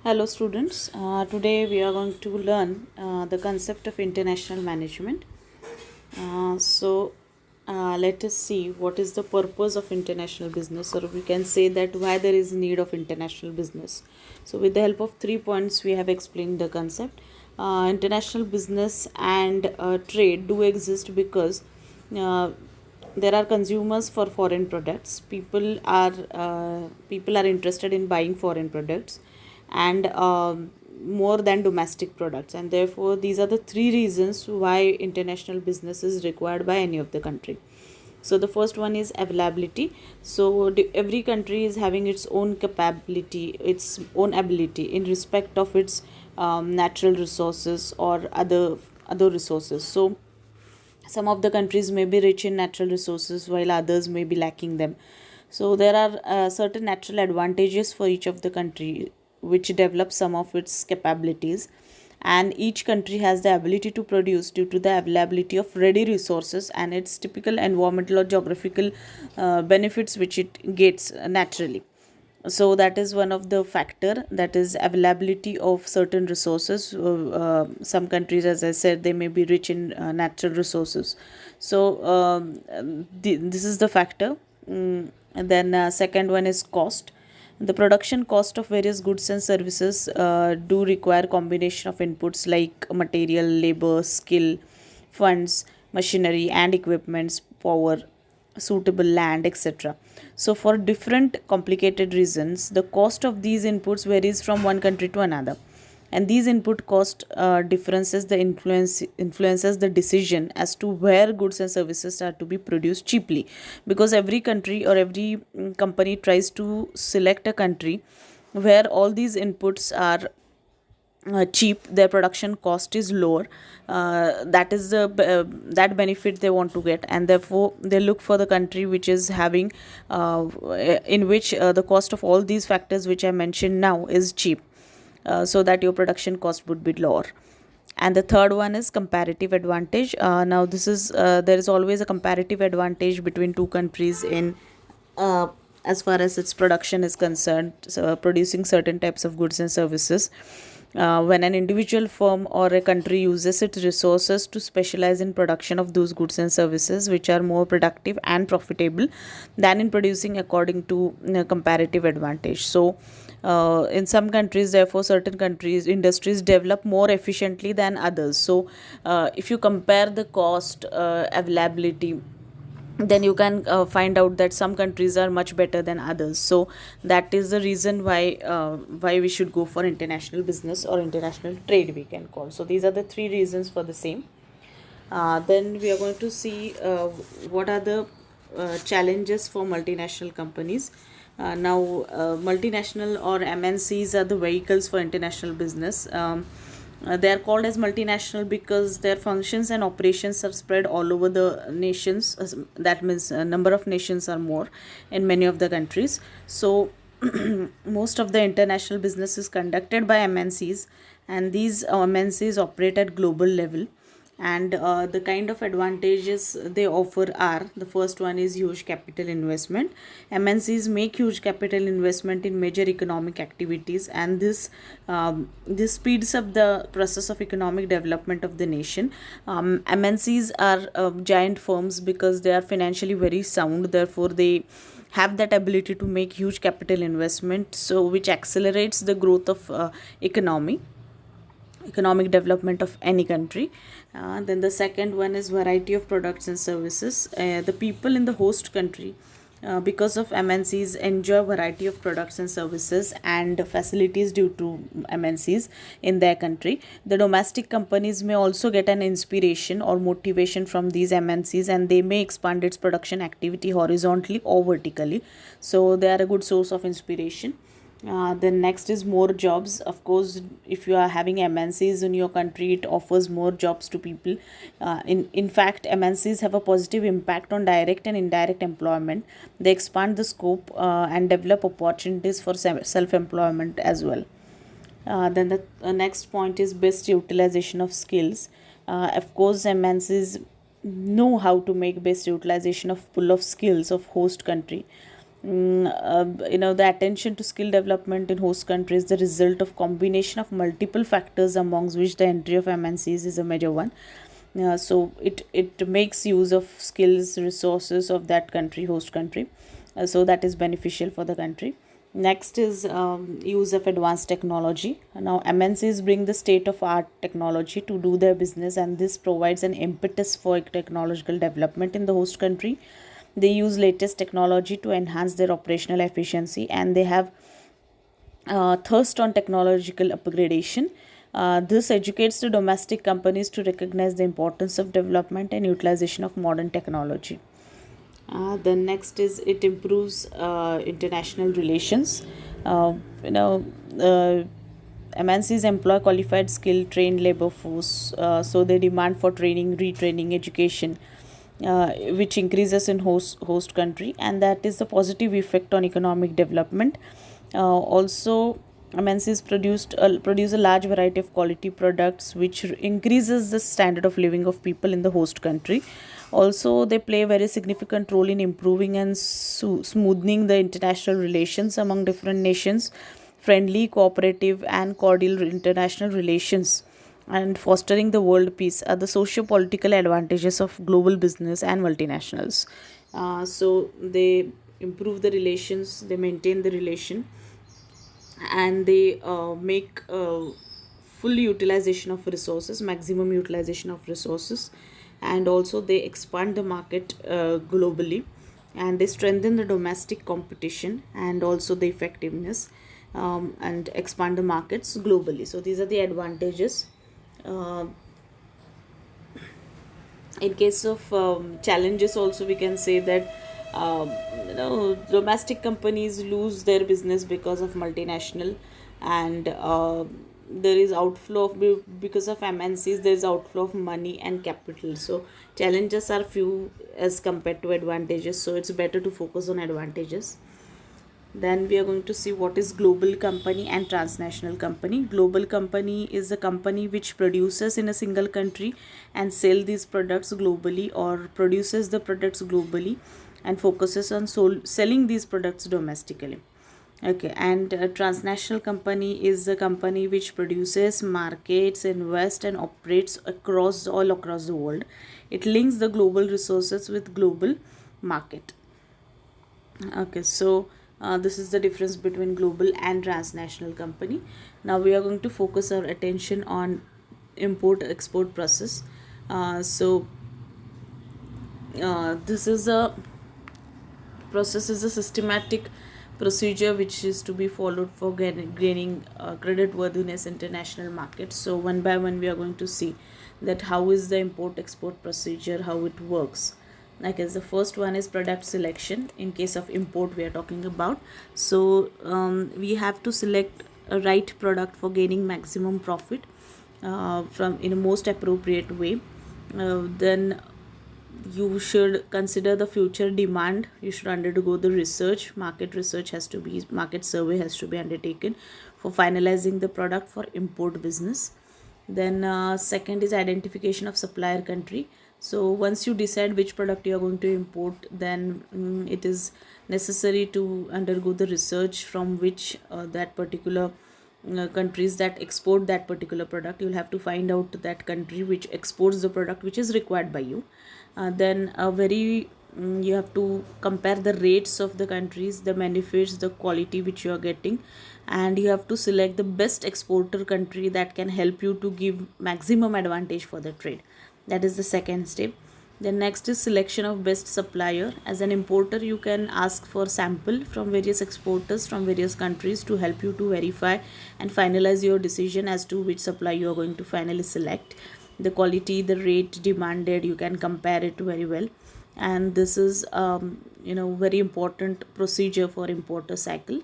Hello students, today we are going to learn the concept of international management. Let us see what is the purpose of international business, or we can say that why there is need of international business. So with the help of 3 points we have explained the concept. International business and trade do exist because uh, there are consumers for foreign products. People are interested in buying foreign products and more than domestic products, and therefore these are the three reasons why international business is required by any of the country. So the first one is availability. So every country is having its own capability, its own ability in respect of its natural resources or other resources. So some of the countries may be rich in natural resources while others may be lacking them. So there are certain natural advantages for each of the country which develop some of its capabilities, and each country has the ability to produce due to the availability of ready resources and its typical environmental or geographical benefits which it gets naturally. So that is one of the factor, that is availability of certain resources. Some countries, as I said, they may be rich in natural resources. So this is the factor. And then second one is cost. The production cost of various goods and services do require combination of inputs like material, labor, skill, funds, machinery and equipments, power, suitable land, etc. So for different complicated reasons, the cost of these inputs varies from one country to another, and these input cost differences the influences the decision as to where goods and services are to be produced cheaply, because every country or every company tries to select a country where all these inputs are cheap, their production cost is lower. That is the that benefit they want to get, and therefore they look for the country which is having in which the cost of all these factors which I mentioned now is cheap, so that your production cost would be lower. And the third one is comparative advantage. Now this is there is always a comparative advantage between two countries in uh, as far as its production is concerned, so producing certain types of goods and services. When an individual firm or a country uses its resources to specialize in production of those goods and services which are more productive and profitable than in producing according to comparative advantage. So in some countries, therefore certain countries industries develop more efficiently than others. So if you compare the cost, availability, then you can find out that some countries are much better than others. So that is the reason why we should go for international business or international trade, we can call. So these are the three reasons for the same. Then we are going to see what are the challenges for multinational companies. Multinational or MNCs are the vehicles for international business. They are called as multinational because their functions and operations are spread all over the nations. That means a number of nations are more in many of the countries. So most of the international business is conducted by MNCs, and these MNCs operate at global level. And the kind of advantages they offer are: the first one is huge capital investment. MNCs make huge capital investment in major economic activities, and this speeds up the process of economic development of the nation. MNCs are giant firms because they are financially very sound, therefore they have that ability to make huge capital investment, so which accelerates the growth of economic development of any country. Then the second one is variety of products and services. The people in the host country, because of MNCs, enjoy variety of products and services and facilities due to MNCs in their country. The domestic companies may also get an inspiration or motivation from these MNCs, and they may expand its production activity horizontally or vertically. So they are a good source of inspiration. Then next is more jobs. Of course, if you are having MNCs in your country, it offers more jobs to people. In fact, MNCs have a positive impact on direct and indirect employment. They expand the scope and develop opportunities for self employment as well. Then the next point is best utilization of skills. Of course, MNCs know how to make best utilization of pool of skills of host country. The attention to skill development in host country is the result of combination of multiple factors, amongst which the entry of MNCs is a major one. So it makes use of skills, resources of that country, host country. So that is beneficial for the country. Next is use of advanced technology. Now MNCs bring the state of art technology to do their business, and this provides an impetus for technological development in the host country. They use latest technology to enhance their operational efficiency, and they have thirst on technological upgradation. This educates the domestic companies to recognize the importance of development and utilization of modern technology. The next is it improves international relations. Uh, you know, uh, MNCs employ qualified, skilled, trained labor force, so they demand for training, retraining, education, which increases in host country, and that is the positive effect on economic development. Also, MNCs produce a large variety of quality products, which increases the standard of living of people in the host country. Also, they play a very significant role in improving and smoothing the international relations among different nations. Friendly, cooperative, and cordial international relations and fostering the world peace are the socio-political advantages of global business and multinationals. So they improve the relations, they maintain the relation, and they make full utilization of resources, maximum utilization of resources, and also they expand the market globally, and they strengthen the domestic competition and also the effectiveness, and expand the markets globally. So these are the advantages. uh, in case of challenges also, we can say that um, domestic companies lose their business because of multinational, and there is outflow of because of MNCs, there is outflow of money and capital. So challenges are few as compared to advantages, so it's better to focus on advantages. Then we are going to see what is global company and transnational company. Global company is a company which produces in a single country and sell these products globally, or produces the products globally and focuses on selling these products domestically. Okay, and a transnational company is a company which produces, markets, invests, and operates all across the world. It links the global resources with global market. Okay, so this is the difference between global and transnational company. Now we are going to focus our attention on import export process. So this is a process is a systematic procedure which is to be followed for gaining credit worthiness international markets. So one by one we are going to see that how is the import export procedure, how it works. Like as the first one is product selection. In case of import we are talking about, so we have to select a right product for gaining maximum profit from in a most appropriate way. Then you should consider the future demand. You should undergo the research. Market survey has to be undertaken for finalizing the product for import business. Then second is identification of supplier country. So once you decide which product you are going to import, then it is necessary to undergo the research from which that particular countries that export that particular product. You'll have to find out that country which exports the product which is required by you. Then a very you have to compare the rates of the countries, the benefits, the quality which you are getting, and you have to select the best exporter country that can help you to give maximum advantage for the trade. That is the second step. Then next is selection of best supplier. As an importer, you can ask for sample from various exporters from various countries to help you to verify and finalize your decision as to which supplier you are going to finally select. The quality, the rate demanded, you can compare it very well, and this is very important procedure for importer cycle.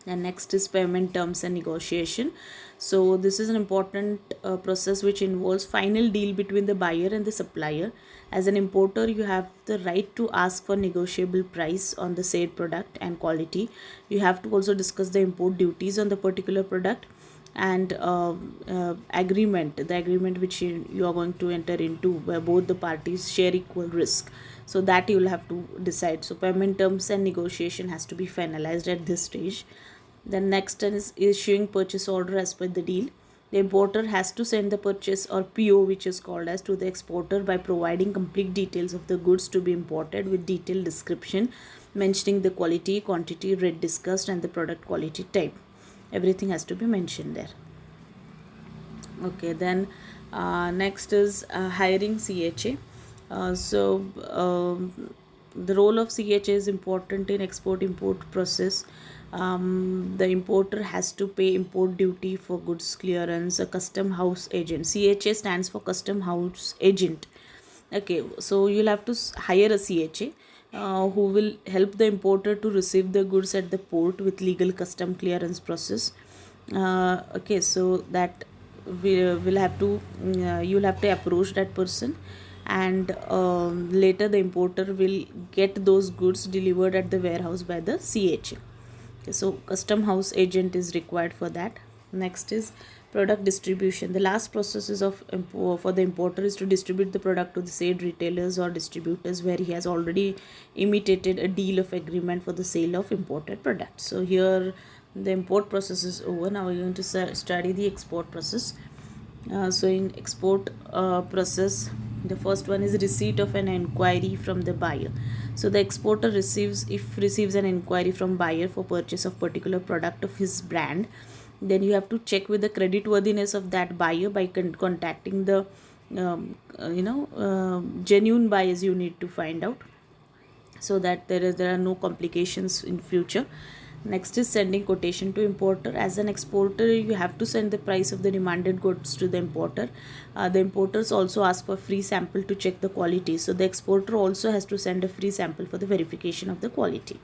And next is payment terms and negotiation. So this is an important process which involves final deal between the buyer and the supplier. As an importer, you have the right to ask for negotiable price on the said product and quality. You have to also discuss the import duties on the particular product, and agreement, the agreement which you are going to enter into, where both the parties share equal risk. So that you will have to decide. So payment terms and negotiation has to be finalized at this stage. Then next one is issuing purchase order as per the deal. The importer has to send the purchase or PO, which is called as, to the exporter by providing complete details of the goods to be imported with detailed description mentioning the quality, quantity, rate discussed, and the product quality type. Everything has to be mentioned there. Okay, then next is hiring CHA. The role of CHA is important in export import process. The importer has to pay import duty for goods clearance. A custom house agent, CHA stands for custom house agent. Okay, so you'll have to hire a CHA who will help the importer to receive the goods at the port with legal custom clearance process. Okay, so that we will have to you'll have to approach that person, and later the importer will get those goods delivered at the warehouse by the CHA. Okay, so custom house agent is required for that. Next is product distribution. The last process is for the importer is to distribute the product to the said retailers or distributors where he has already imitated a deal of agreement for the sale of imported products. So here the import process is over. Now we're going to study the export process. So in export process, the first one is receipt of an inquiry from the buyer. So the exporter receives an inquiry from buyer for purchase of particular product of his brand, then you have to check with the creditworthiness of that buyer by contacting the genuine buyers. You need to find out, so that there are no complications in future. Next is sending quotation to importer. As an exporter, you have to send the price of the demanded goods to the importer. The importers also ask for free sample to check the quality, so the exporter also has to send a free sample for the verification of the quality.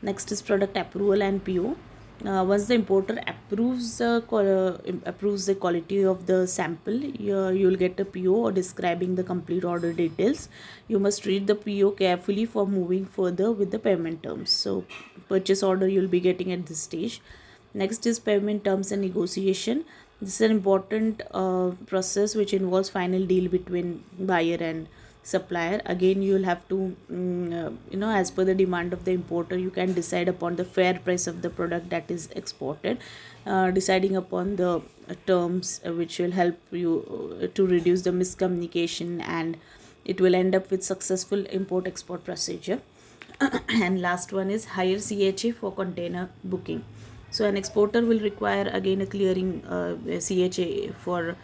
Next is product approval and PO. Once the importer approves the quality of the sample, you will get a PO describing the complete order details. You must read the PO carefully for moving further with the payment terms. So purchase order you will be getting at this stage. Next is payment terms and negotiation. This is an important process which involves final deal between buyer and supplier. Again, you will have to as per the demand of the importer, you can decide upon the fair price of the product that is exported, deciding upon the terms which will help you to reduce the miscommunication, and it will end up with successful import export procedure. And last one is hire CHA for container booking. So an exporter will require again a clearing CHA for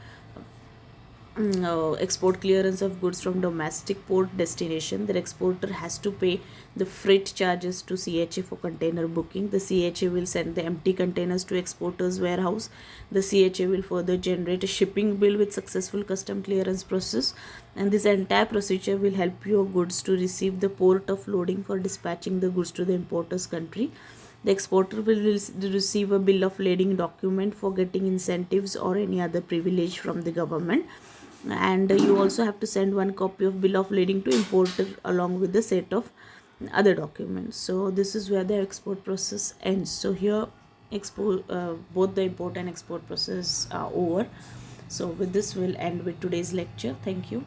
export clearance of goods from domestic port destination. The exporter has to pay the freight charges to CHA for container booking. The CHA will send the empty containers to exporter's warehouse. The CHA will further generate a shipping bill with successful custom clearance process, and this entire procedure will help your goods to receive the port of loading for dispatching the goods to the importer's country. The exporter will receive a bill of lading document for getting incentives or any other privilege from the government, and you also have to send one copy of bill of lading to importer along with the set of other documents. So this is where the export process ends. So here both the import and export process are over. So with this we'll end with today's lecture. Thank you.